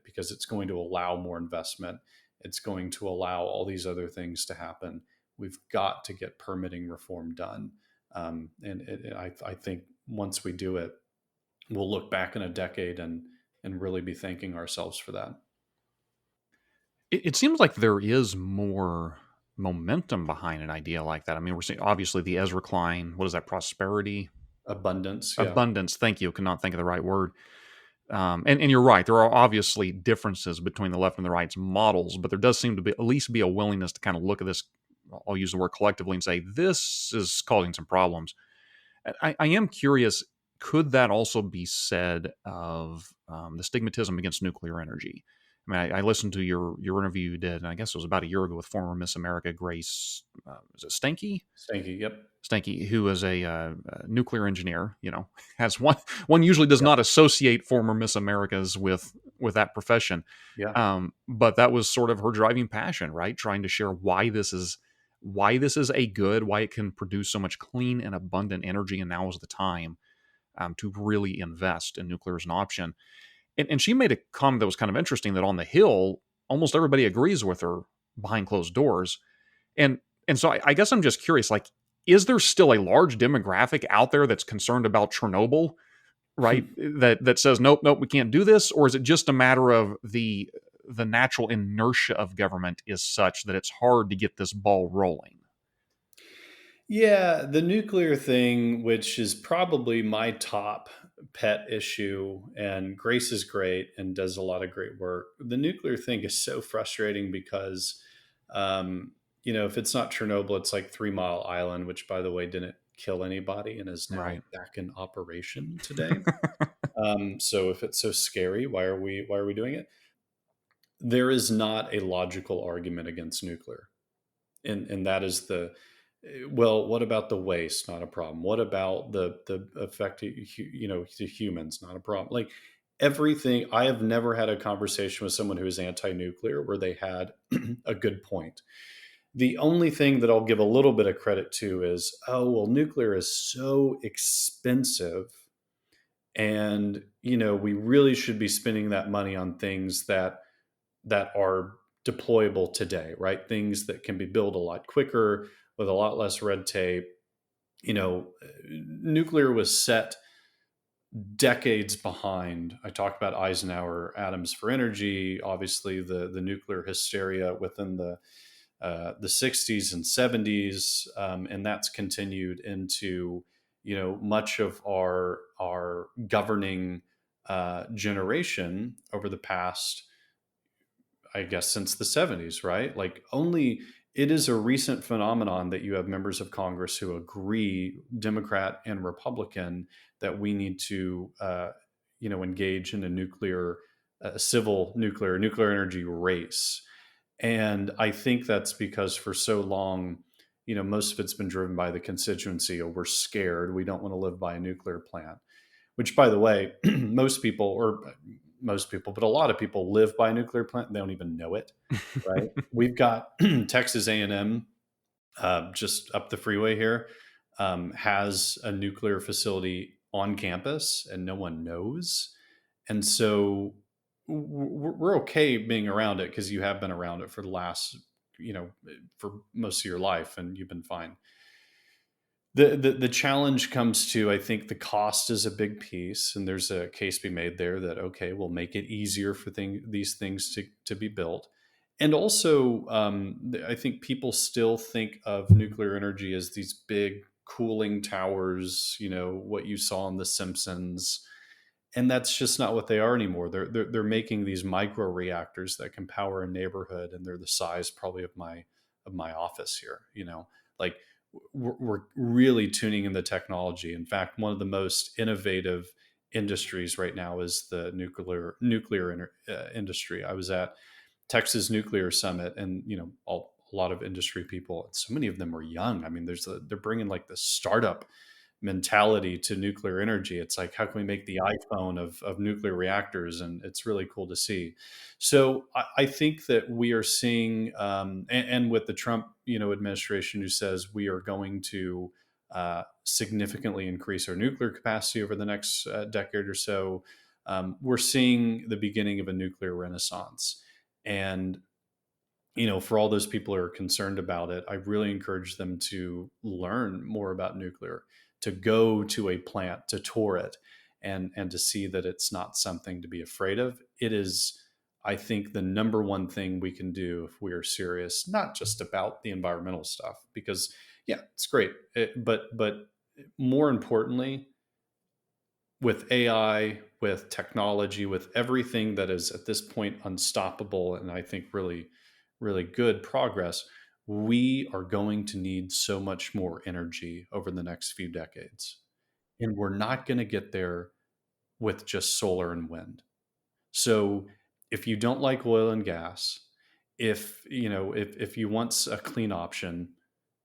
because it's going to allow more investment. It's going to allow all these other things to happen. We've got to get permitting reform done. I think once we do it, we'll look back in a decade and really be thanking ourselves for that. It seems like there is more momentum behind an idea like that. I mean, we're seeing obviously the Ezra Klein, what is that, prosperity? Abundance. Yeah. Abundance. Thank you. Could not think of the right word. And you're right. There are obviously differences between the left and the right's models, but there does seem to be at least be a willingness to kind of look at this, I'll use the word collectively, and say, this is causing some problems. I am curious, could that also be said of the stigmatism against nuclear energy? I mean, I listened to your interview you did, and I guess it was about a year ago with former Miss America Grace, is it Stanky? Stanky, yep. Stanky, who is a nuclear engineer, has one usually does not associate former Miss Americas with that profession. Yeah. But that was sort of her driving passion, right? Trying to share why this is why this is a good, why it can produce so much clean and abundant energy, and now is the time to really invest in nuclear as an option. And she made a comment that was kind of interesting, that on the Hill, almost everybody agrees with her behind closed doors. And so I guess I'm just curious, like, is there still a large demographic out there that's concerned about Chernobyl, right? that says, nope, we can't do this? Or is it just a matter of the natural inertia of government is such that it's hard to get this ball rolling? Yeah, the nuclear thing, which is probably my top pet issue, and Grace is great and does a lot of great work. The nuclear thing is so frustrating because, um, if it's not Chernobyl, it's like 3 Mile Island, which, by the way, didn't kill anybody and is now Right. back in operation today. So if it's so scary, why are we doing it? There is not a logical argument against nuclear, and that is well, what about the waste? Not a problem. What about the effect to humans? Not a problem. Like, everything, I have never had a conversation with someone who is anti-nuclear where they had a good point. The only thing that I'll give a little bit of credit to is, oh, well, nuclear is so expensive, and we really should be spending that money on things that are deployable today, right? Things that can be built a lot quicker with a lot less red tape. Nuclear was set decades behind. I talked about Eisenhower atoms for energy, obviously the nuclear hysteria within the 60s and 70s, and that's continued into much of our governing generation over the past, I guess, since the 70s, right? Like, only it is a recent phenomenon that you have members of Congress who agree, Democrat and Republican, that we need to, engage in a civil nuclear energy race. And I think that's because for so long, most of it's been driven by the constituency, or we're scared, we don't want to live by a nuclear plant. Which, by the way, most people, but a lot of people live by a nuclear plant and they don't even know it, right? We've got Texas A&M, just up the freeway here, has a nuclear facility on campus and no one knows. And so we're okay being around it because you have been around it for the last, for most of your life, and you've been fine. The challenge comes to, I think, the cost is a big piece, and there's a case to be made there that, okay, we'll make it easier for these things to be built. And also, I think people still think of nuclear energy as these big cooling towers, what you saw in The Simpsons, and that's just not what they are anymore. They're making these micro reactors that can power a neighborhood, and they're the size probably of my office here. Like, we're really tuning in the technology. In fact, one of the most innovative industries right now is the nuclear industry. I was at Texas Nuclear Summit, and a lot of industry people. So many of them were young. I mean, they're bringing like the startup mentality to nuclear energy. It's like, how can we make the iPhone of nuclear reactors? And it's really cool to see. So I think that we are seeing, and with the Trump, administration, who says we are going to significantly increase our nuclear capacity over the next decade or so, we're seeing the beginning of a nuclear renaissance. And for all those people who are concerned about it, I really encourage them to learn more about nuclear, to go to a plant, to tour it, and to see that it's not something to be afraid of. It is, I think, the number one thing we can do if we are serious, not just about the environmental stuff, because yeah, it's great, but more importantly, with AI, with technology, with everything that is at this point unstoppable, and I think really, really good progress, we are going to need so much more energy over the next few decades. And we're not going to get there with just solar and wind. So if you don't like oil and gas, if you want a clean option,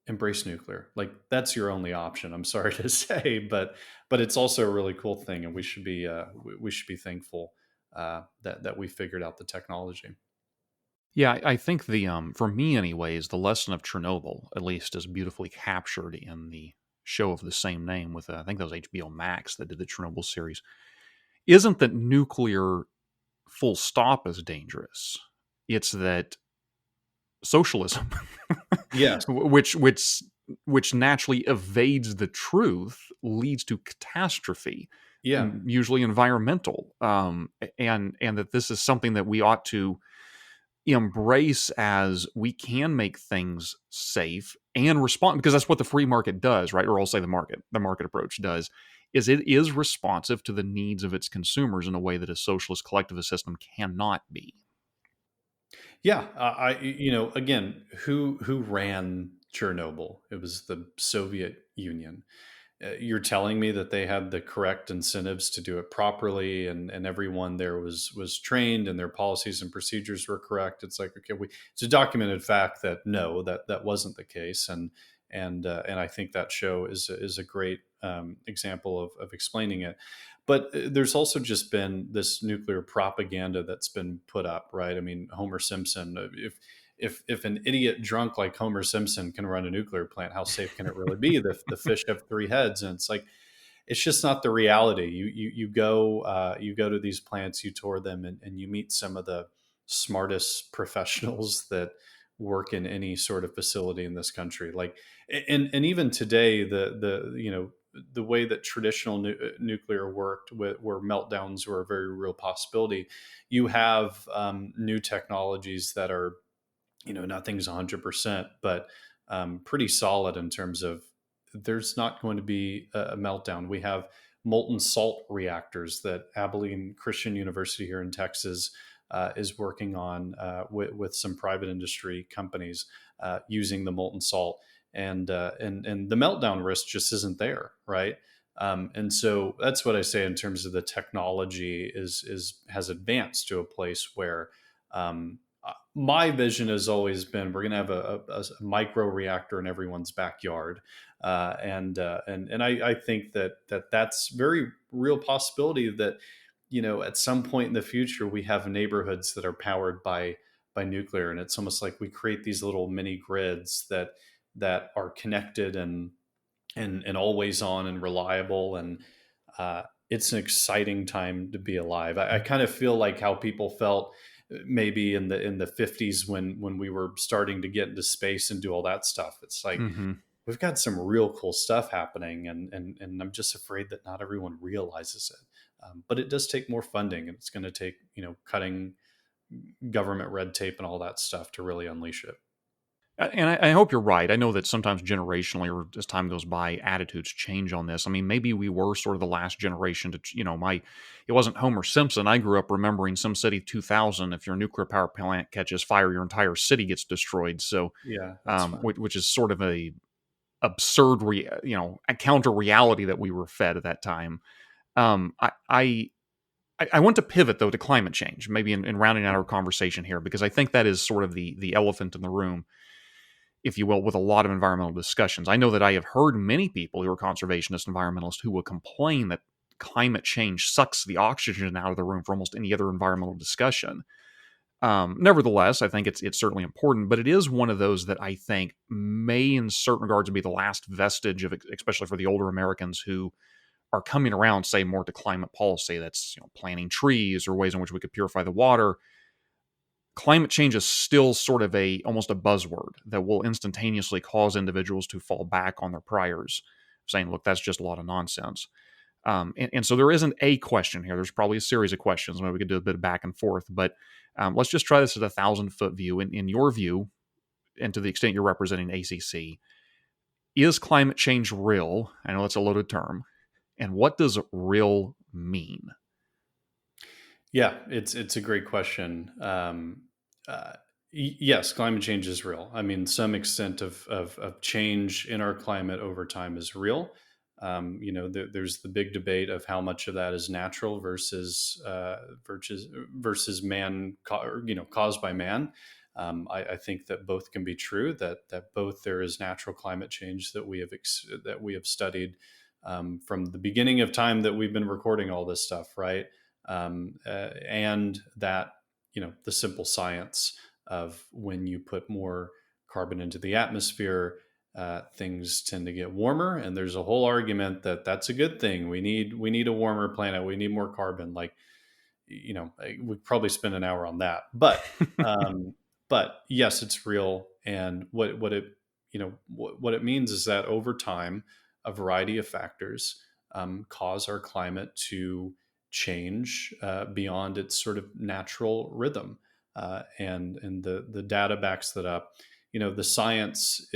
embrace nuclear. Like, that's your only option. I'm sorry to say, but it's also a really cool thing, and we should be thankful that we figured out the technology. Yeah, I think for me anyways, the lesson of Chernobyl, at least, is beautifully captured in the show of the same name with, I think that was HBO Max that did the Chernobyl series, isn't that nuclear full stop is dangerous. It's that socialism, Yes. which naturally evades the truth, leads to catastrophe, Yeah. usually environmental, and that this is something that we ought to embrace as we can make things safe and respond, because that's what the free market does, right? Or I'll say the market approach does, is it is responsive to the needs of its consumers in a way that a socialist collectivist system cannot be. Yeah, again, who ran Chernobyl? It was the Soviet Union. You're telling me that they had the correct incentives to do it properly, and everyone there was trained, and their policies and procedures were correct. It's like, okay, it's a documented fact that no, that wasn't the case, and I think that show is a great example of explaining it. But there's also just been this nuclear propaganda that's been put up, right? I mean, Homer Simpson. If an idiot drunk like Homer Simpson can run a nuclear plant, how safe can it really be? The fish have three heads, and it's like, it's just not the reality. You go to these plants, you tour them, and you meet some of the smartest professionals that work in any sort of facility in this country. Like, and even today, the way that traditional nuclear worked, where meltdowns were a very real possibility, you have new technologies that are, nothing's 100%, but pretty solid in terms of there's not going to be a meltdown. We have molten salt reactors that Abilene Christian University here in Texas is working on with some private industry companies using the molten salt, and the meltdown risk just isn't there, right? And so that's what I say in terms of the technology has advanced to a place where my vision has always been we're going to have a micro reactor in everyone's backyard, and I think that's very real possibility that at some point in the future we have neighborhoods that are powered by nuclear, and it's almost like we create these little mini grids that are connected and always on and reliable, and it's an exciting time to be alive. I kind of feel like how people felt maybe in the 50s when we were starting to get into space and do all that stuff. It's like Mm-hmm. we've got some real cool stuff happening, and I'm just afraid that not everyone realizes it. But it does take more funding, and it's going to take cutting government red tape and all that stuff to really unleash it. And I hope you're right. I know that sometimes generationally, or as time goes by, attitudes change on this. I mean, maybe we were sort of the last generation to, it wasn't Homer Simpson. I grew up remembering SimCity 2000. If your nuclear power plant catches fire, your entire city gets destroyed. So, Yeah, that's fine. which is sort of a absurd, a counter reality that we were fed at that time. Um, I, I I want to pivot though to climate change, maybe in rounding out our conversation here, because I think that is sort of the elephant in the room, if you will, with a lot of environmental discussions. I know that I have heard many people who are conservationist environmentalists who will complain that climate change sucks the oxygen out of the room for almost any other environmental discussion. Nevertheless, I think it's certainly important, but it is one of those that I think may, in certain regards, be the last vestige of, especially for the older Americans who are coming around, say, more to climate policy. That's planting trees or ways in which we could purify the water. Climate change is still sort of almost a buzzword that will instantaneously cause individuals to fall back on their priors, saying, look, that's just a lot of nonsense. And so there isn't a question here. There's probably a series of questions. Maybe we could do a bit of back and forth, but let's just try this at 1,000-foot view. In your view, and to the extent you're representing ACC, is climate change real? I know that's a loaded term. And what does real mean? Yeah, it's a great question. Yes, climate change is real. I mean, some extent of change in our climate over time is real. There's the big debate of how much of that is natural versus man, caused by man. I think that both can be true. That both there is natural climate change that we have studied from the beginning of time that we've been recording all this stuff, right? And that the simple science of when you put more carbon into the atmosphere, things tend to get warmer. And there's a whole argument that that's a good thing. We need a warmer planet. We need more carbon. Like, we'd probably spend an hour on that. But yes, it's real. And what it means is that over time, a variety of factors cause our climate to change beyond its sort of natural rhythm. And the data backs that up. The science,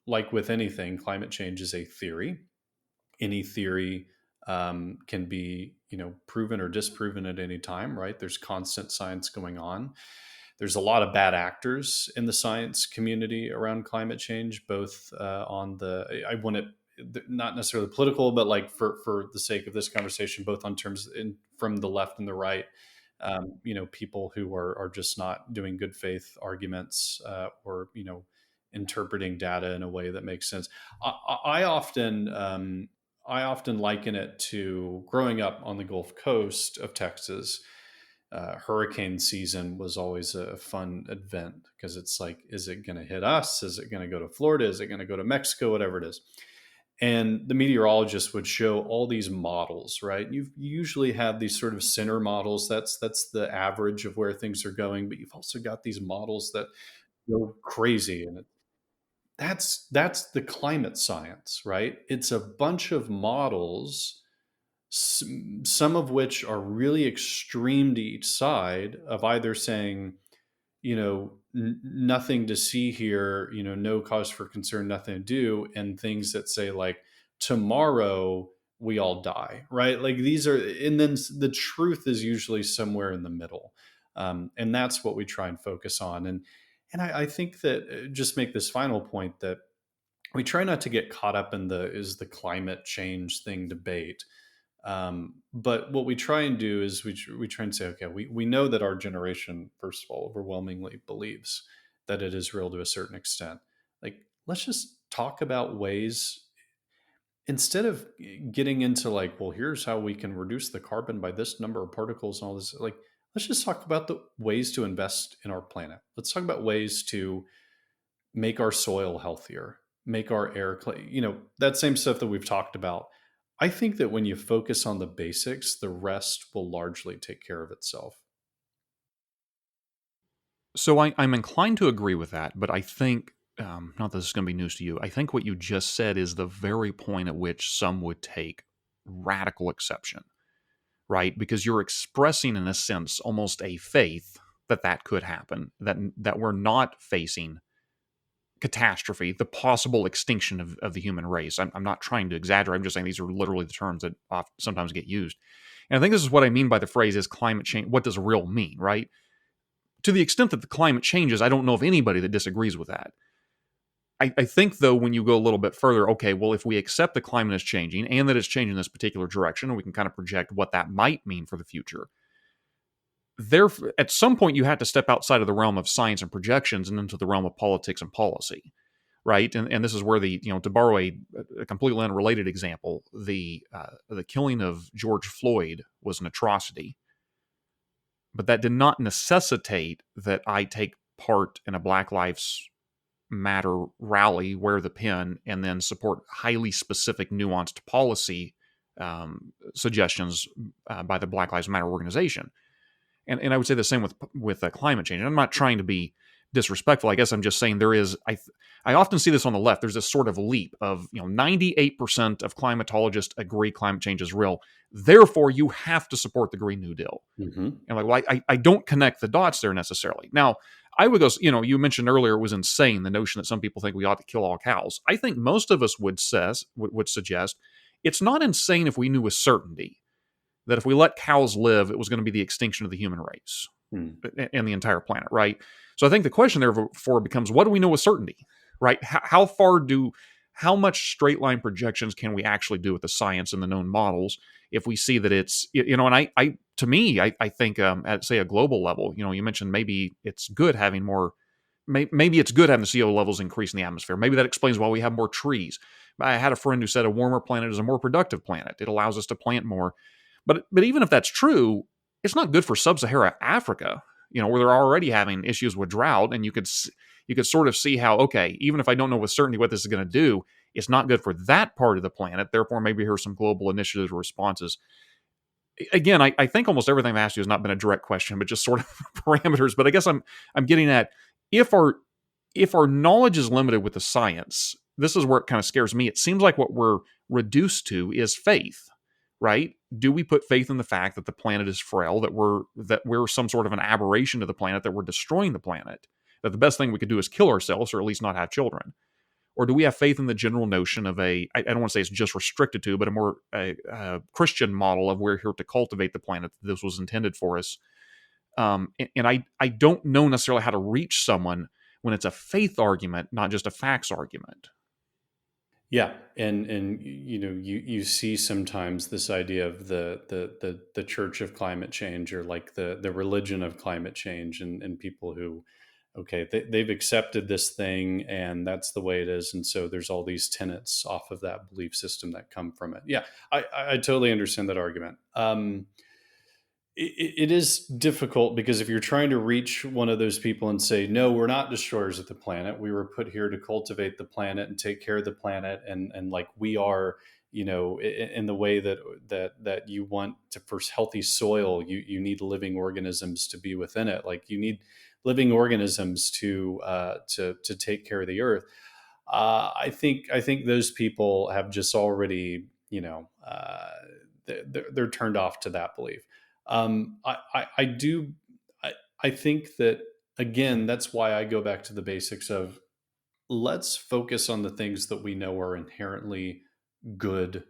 like with anything, climate change is a theory. Any theory can be, proven or disproven at any time, right? There's constant science going on. There's a lot of bad actors in the science community around climate change, both I want it not necessarily political, but like for the sake of this conversation, both on terms from the left and the right. People who are just not doing good faith arguments or interpreting data in a way that makes sense. I often liken it to growing up on the Gulf Coast of Texas. Hurricane season was always a fun event because it's like, is it going to hit us? Is it going to go to Florida? Is it going to go to Mexico? Whatever it is. And the meteorologist would show all these models, right? You usually have these sort of center models. That's the average of where things are going. But you've also got these models that go crazy. And that's the climate science, right? It's a bunch of models, some of which are really extreme to each side of either saying, nothing to see here, no cause for concern, nothing to do, and things that say like tomorrow we all die, right? Like these are, and then the truth is usually somewhere in the middle. And that's what we try and focus on. And I think that just make this final point that we try not to get caught up in is the climate change thing debate. But what we try and do is we try and say, okay, we know that our generation, first of all, overwhelmingly believes that it is real to a certain extent. Like, let's just talk about ways, instead of getting into like, well, here's how we can reduce the carbon by this number of particles and all this. Like, let's just talk about the ways to invest in our planet. Let's talk about ways to make our soil healthier, make our air clean, that same stuff that we've talked about. I think that when you focus on the basics, the rest will largely take care of itself. So I'm inclined to agree with that, but I think, not that this is going to be news to you, I think what you just said is the very point at which some would take radical exception, right? Because you're expressing, in a sense, almost a faith that could happen, that we're not facing catastrophe, the possible extinction of the human race. I'm not trying to exaggerate. I'm just saying these are literally the terms that sometimes get used. And I think this is what I mean by the phrase is climate change. What does real mean, right? To the extent that the climate changes, I don't know of anybody that disagrees with that. I think, though, when you go a little bit further, okay, well, if we accept the climate is changing and that it's changing in this particular direction, and we can kind of project what that might mean for the future, there, at some point, you have to step outside of the realm of science and projections and into the realm of politics and policy, right? And this is where to borrow a completely unrelated example, the killing of George Floyd was an atrocity, but that did not necessitate that I take part in a Black Lives Matter rally, wear the pin, and then support highly specific, nuanced policy suggestions by the Black Lives Matter organization. And I would say the same with climate change. And I'm not trying to be disrespectful. I guess I'm just saying there is, I often see this on the left. There's this sort of leap of, 98% of climatologists agree climate change is real. Therefore, you have to support the Green New Deal. Mm-hmm. And like, well, I don't connect the dots there necessarily. Now, I would go, you mentioned earlier it was insane, the notion that some people think we ought to kill all cows. I think most of us would suggest it's not insane if we knew with certainty that if we let cows live, it was going to be the extinction of the human race and the entire planet, right? So I think the question therefore becomes, what do we know with certainty, right? How much straight line projections can we actually do with the science and the known models if we see that it's, and I think at, say, a global level, you mentioned maybe it's good having more, maybe it's good having the CO levels increase in the atmosphere. Maybe that explains why we have more trees. I had a friend who said a warmer planet is a more productive planet. It allows us to plant more. But even if that's true, it's not good for sub-Saharan Africa. where they're already having issues with drought, and you could sort of see how, okay, even if I don't know with certainty what this is going to do, it's not good for that part of the planet. Therefore, maybe here's some global initiatives or responses. Again, I think almost everything I've asked you has not been a direct question, but just sort of parameters. But I guess I'm getting at, if our knowledge is limited with the science, this is where it kind of scares me. It seems like what we're reduced to is faith, right? Do we put faith in the fact that the planet is frail, that we're some sort of an aberration to the planet, that we're destroying the planet, that the best thing we could do is kill ourselves, or at least not have children? Or do we have faith in the general notion of I don't want to say it's just restricted to, but a more Christian model of we're here to cultivate the planet, that this was intended for us? And I don't know necessarily how to reach someone when it's a faith argument, not just a facts argument. Yeah, and you see sometimes this idea of the church of climate change, or like the religion of climate change, and people who, okay, they've accepted this thing and that's the way it is, and so there's all these tenets off of that belief system that come from it. Yeah, I totally understand that argument. It is difficult, because if you're trying to reach one of those people and say, no, we're not destroyers of the planet, we were put here to cultivate the planet and take care of the planet, and like we are, in the way that you want to, for healthy soil, you need living organisms to be within it. Like you need living organisms to take care of the earth. I think those people have just already, they're turned off to that belief. I do. I think that, again, that's why I go back to the basics of, let's focus on the things that we know are inherently good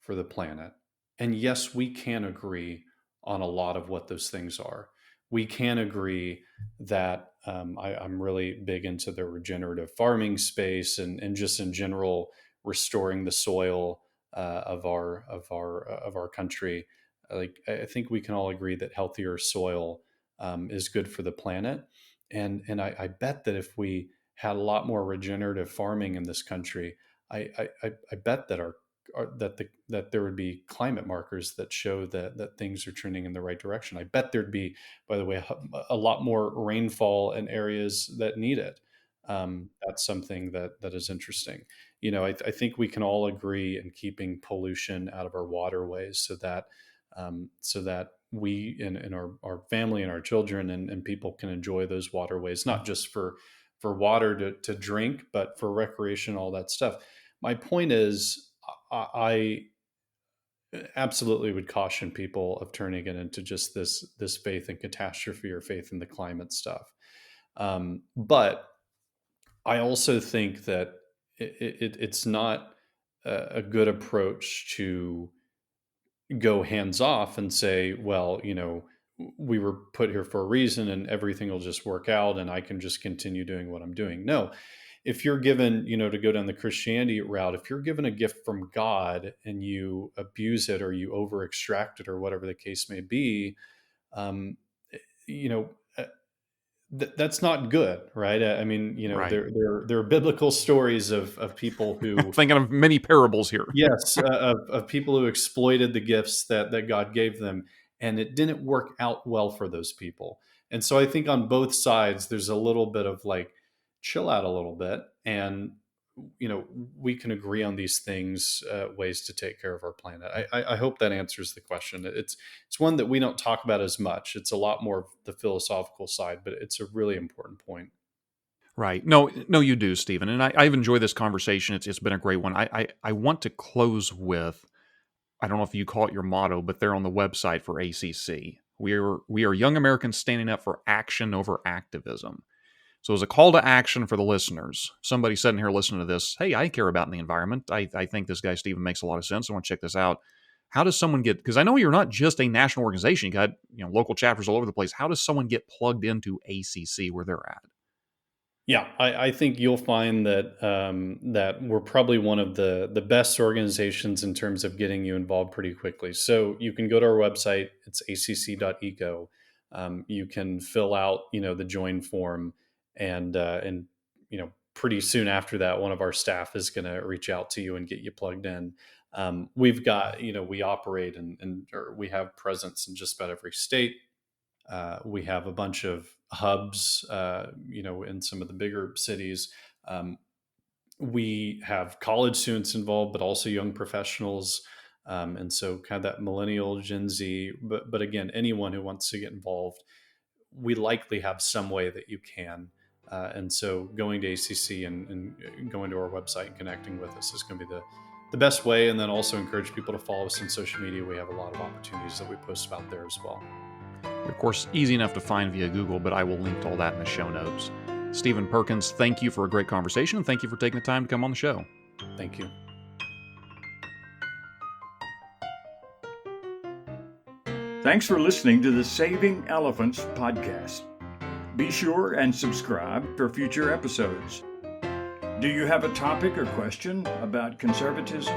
for the planet. And yes, we can agree on a lot of what those things are. We can agree that I'm really big into the regenerative farming space, and just in general restoring the soil of our country. Like, I think we can all agree that healthier soil is good for the planet, and I bet that if we had a lot more regenerative farming in this country, I bet that that there would be climate markers that show that things are trending in the right direction. I bet there'd be, by the way, a lot more rainfall in areas that need it. That's something that is interesting. I think we can all agree in keeping pollution out of our waterways, so that we and our family and our children and people can enjoy those waterways, not just for water to drink, but for recreation, all that stuff. My point is, I absolutely would caution people of turning it into just this faith in catastrophe, or faith in the climate stuff. But I also think that it's not a good approach to go hands off and say, well, we were put here for a reason and everything will just work out and I can just continue doing what I'm doing. No, if you're given, to go down the Christianity route, if you're given a gift from God and you abuse it, or you over extract it, or whatever the case may be, um, you know, uh, that's not good, right? I mean, Right. there are biblical stories of people who, Thinking of many parables here. yes, of people who exploited the gifts that God gave them, and it didn't work out well for those people. And so I think on both sides, there's a little bit of like, chill out a little bit, and we can agree on these things, ways to take care of our planet. I hope that answers the question. It's one that we don't talk about as much. It's a lot more of the philosophical side, but it's a really important point. Right. No, you do, Stephen. And I've enjoyed this conversation. It's been a great one. I want to close with, I don't know if you call it your motto, but they're on the website for ACC. We are young Americans standing up for action over activism. So as a call to action for the listeners, somebody sitting here listening to this, hey, I care about the environment. I think this guy, Stephen, makes a lot of sense. I want to check this out. How does someone get, because I know you're not just a national organization, you got local chapters all over the place. How does someone get plugged into ACC where they're at? Yeah, I think you'll find that that we're probably one of the best organizations in terms of getting you involved pretty quickly. So you can go to our website. It's acc.eco. You can fill out the join form, and pretty soon after that, one of our staff is going to reach out to you and get you plugged in. We've got we operate or we have presence in just about every state. We have a bunch of hubs, in some of the bigger cities. We have college students involved, but also young professionals. And so kind of that millennial Gen Z, but again, anyone who wants to get involved, we likely have some way that you can. And so going to ACC and going to our website and connecting with us is going to be the best way. And then also encourage people to follow us on social media. We have a lot of opportunities that we post about there as well. Of course, easy enough to find via Google, but I will link to all that in the show notes. Stephen Perkins, thank you for a great conversation, and thank you for taking the time to come on the show. Thank you. Thanks for listening to the Saving Elephants podcast. Be sure and subscribe for future episodes. Do you have a topic or question about conservatism,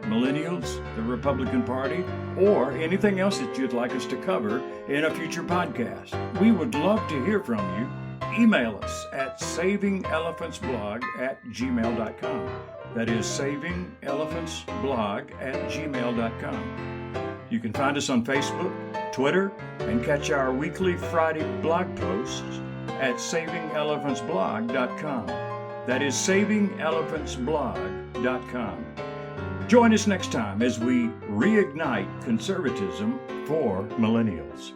millennials, the Republican Party, or anything else that you'd like us to cover in a future podcast? We would love to hear from you. Email us at savingelefantsblog@gmail.com. That is savingelefantsblog@gmail.com. You can find us on Facebook, Twitter, and catch our weekly Friday blog posts at savingelefantsblog.com. That is savingelefantsblog.com. Join us next time as we reignite conservatism for millennials.